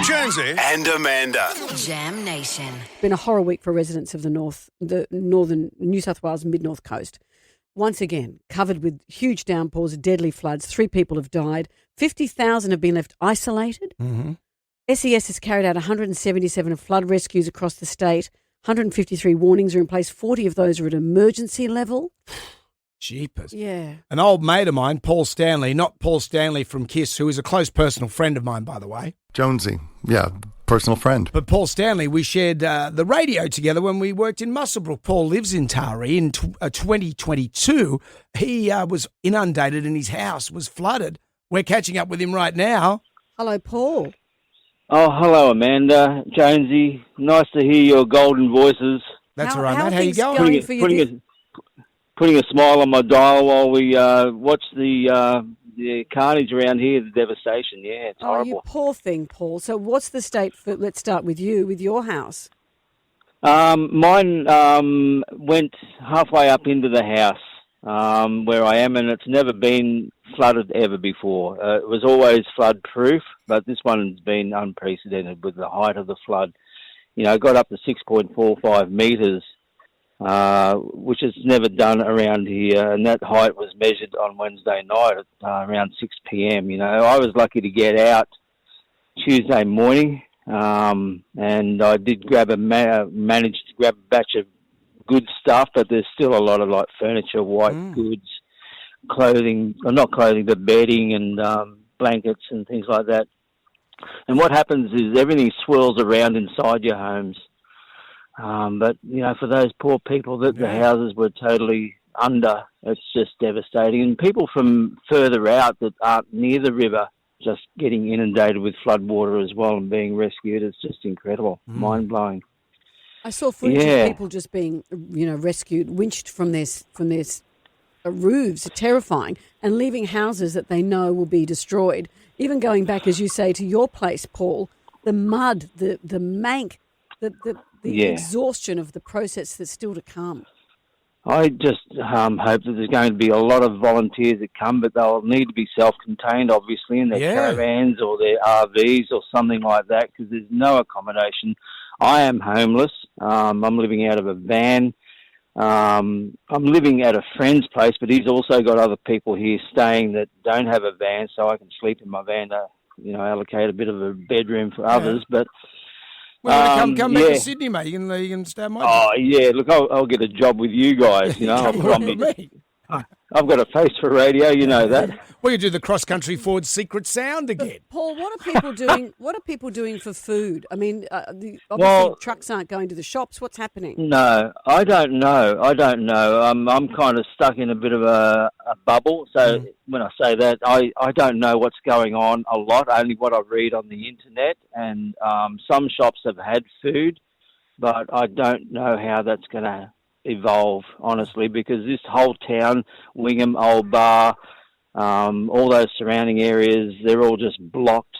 Jonesy and Amanda. Jam Nation. It's been a horror week for residents of the northern New South Wales and mid-north coast. Once again, covered with huge downpours, deadly floods. 3 people have died. 50,000 have been left isolated. Mm-hmm. SES has carried out 177 flood rescues across the state. 153 warnings are in place. 40 of those are at emergency level. Jeepers. Yeah. An old mate of mine, Paul Stanley, not Paul Stanley from KISS, who is a close personal friend of mine, by the way. Jonesy, yeah, personal friend. But Paul Stanley, we shared the radio together when we worked in Muswellbrook. Paul lives in Taree. In 2022, he was inundated and his house was flooded. We're catching up with him right now. Hello, Paul. Oh, hello, Amanda, Jonesy. Nice to hear your golden voices. That's all right, mate. How you going going? for you? Putting a smile on my dial while we watch the carnage around here, the devastation. Yeah, it's horrible. You poor thing, Paul. So what's the state for, let's start with you, with your house? Mine went halfway up into the house where I am, and it's never been flooded ever before. It was always flood-proof, but this one's been unprecedented with the height of the flood. You know, it got up to 6.45 metres. Which is never done around here, and that height was measured on Wednesday night at around 6 p.m. You know, I was lucky to get out Tuesday morning, and I did manage to grab a batch of good stuff, but there's still a lot of like furniture, white goods, clothing, or not clothing, but bedding and blankets and things like that. And what happens is everything swirls around inside your homes. But, you know, for those poor people that the houses were totally under, it's just devastating. And people from further out that aren't near the river just getting inundated with flood water as well and being rescued. It's just incredible, mind-blowing. I saw footage of people just being, you know, rescued, winched from their roofs, terrifying, and leaving houses that they know will be destroyed. Even going back, as you say, to your place, Paul, the mud, the mank, the exhaustion of the process that's still to come. I just hope that there's going to be a lot of volunteers that come, but they'll need to be self-contained, obviously, in their caravans or their RVs or something like that, because there's no accommodation. I am homeless. I'm living out of a van. I'm living at a friend's place, but he's also got other people here staying that don't have a van, so I can sleep in my van to, you know, allocate a bit of a bedroom for others, but... Well, come back to Sydney, mate. You can stay at my Oh, yeah. Look, I'll get a job with you guys, you know. I've got a face for radio, you know that. We could do the cross-country Ford secret sound again. But Paul, what are people doing? What are people doing for food? I mean, obviously trucks aren't going to the shops. What's happening? No, I don't know. I'm kind of stuck in a bit of a bubble. So when I say that, I don't know what's going on a lot, only what I read on the internet. And some shops have had food, but I don't know how that's going to evolve, honestly, because this whole town, Wingham, Old Bar, all those surrounding areas, they're all just blocked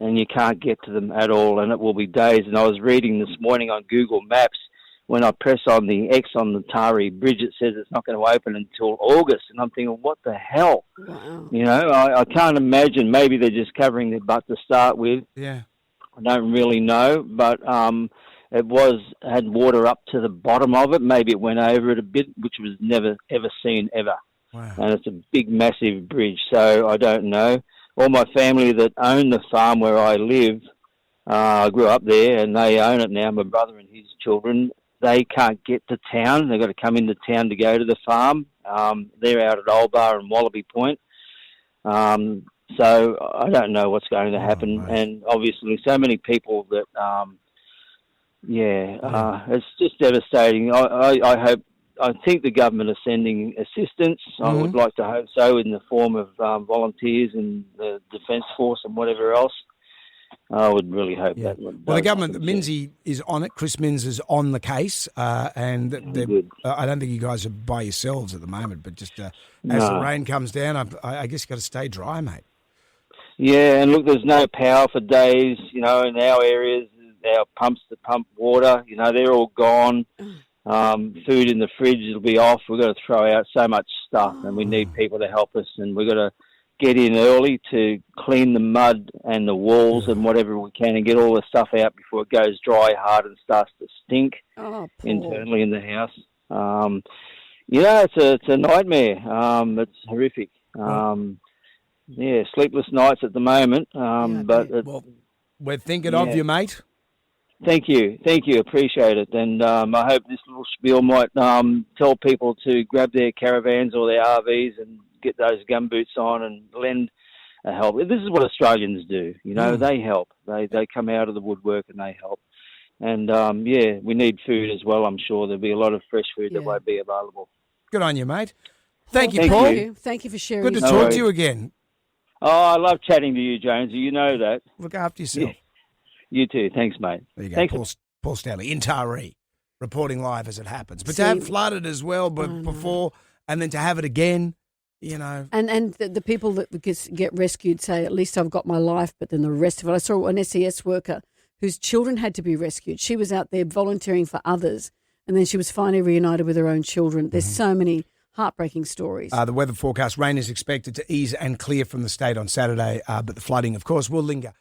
and you can't get to them at all, and it will be days. And I was reading this morning on Google Maps, when I press on the X on the Taree Bridge, it says it's not going to open until August, and I'm thinking, what the hell? Wow. You know, I can't imagine. Maybe they're just covering their butt to start with. Yeah. I don't really know, but it had water up to the bottom of it. Maybe it went over it a bit, which was never, ever seen, ever. Wow. And it's a big, massive bridge, so I don't know. All my family that own the farm where I live, I grew up there, and they own it now, my brother and his children. They can't get to town. They've got to come into town to go to the farm. They're out at Old Bar and Wallaby Point. So I don't know what's going to happen. Right. And obviously so many people that... it's just devastating. I think the government are sending assistance. I would like to hope so, in the form of volunteers and the Defence Force and whatever else. I would really hope that. Well, the government, Minzy is on it. Chris Minns is on the case, and I don't think you guys are by yourselves at the moment. But just as the rain comes down, I guess you've got to stay dry, mate. Yeah, and look, there's no power for days. You know, in our areas, our pumps that pump water, you know, they're all gone. Food in the fridge will be off. We've got to throw out so much stuff, and we need people to help us, and we've got to get in early to clean the mud and the walls and whatever we can and get all the stuff out before it goes dry, hard, and starts to stink internally in the house. It's a nightmare. It's horrific. Sleepless nights at the moment. We're thinking of you, mate. Thank you. Appreciate it. And I hope this little spiel might tell people to grab their caravans or their RVs and get those gumboots on and lend a help. This is what Australians do. They help. They come out of the woodwork and they help. And, we need food as well, I'm sure. There'll be a lot of fresh food that won't be available. Good on you, mate. Thank you, Paul. Thank you for sharing. Good to talk to you again. Oh, I love chatting to you, Jonesy. You know that. Look after yourself. Yeah. You too. Thanks, mate. There you go. Thanks. Paul Stanley in Taree, reporting live as it happens. But to have flooded as well before and then to have it again, And the people that get rescued say, at least I've got my life, but then the rest of it. I saw an SES worker whose children had to be rescued. She was out there volunteering for others, and then she was finally reunited with her own children. There's so many heartbreaking stories. The weather forecast, rain is expected to ease and clear from the state on Saturday, but the flooding, of course, will linger.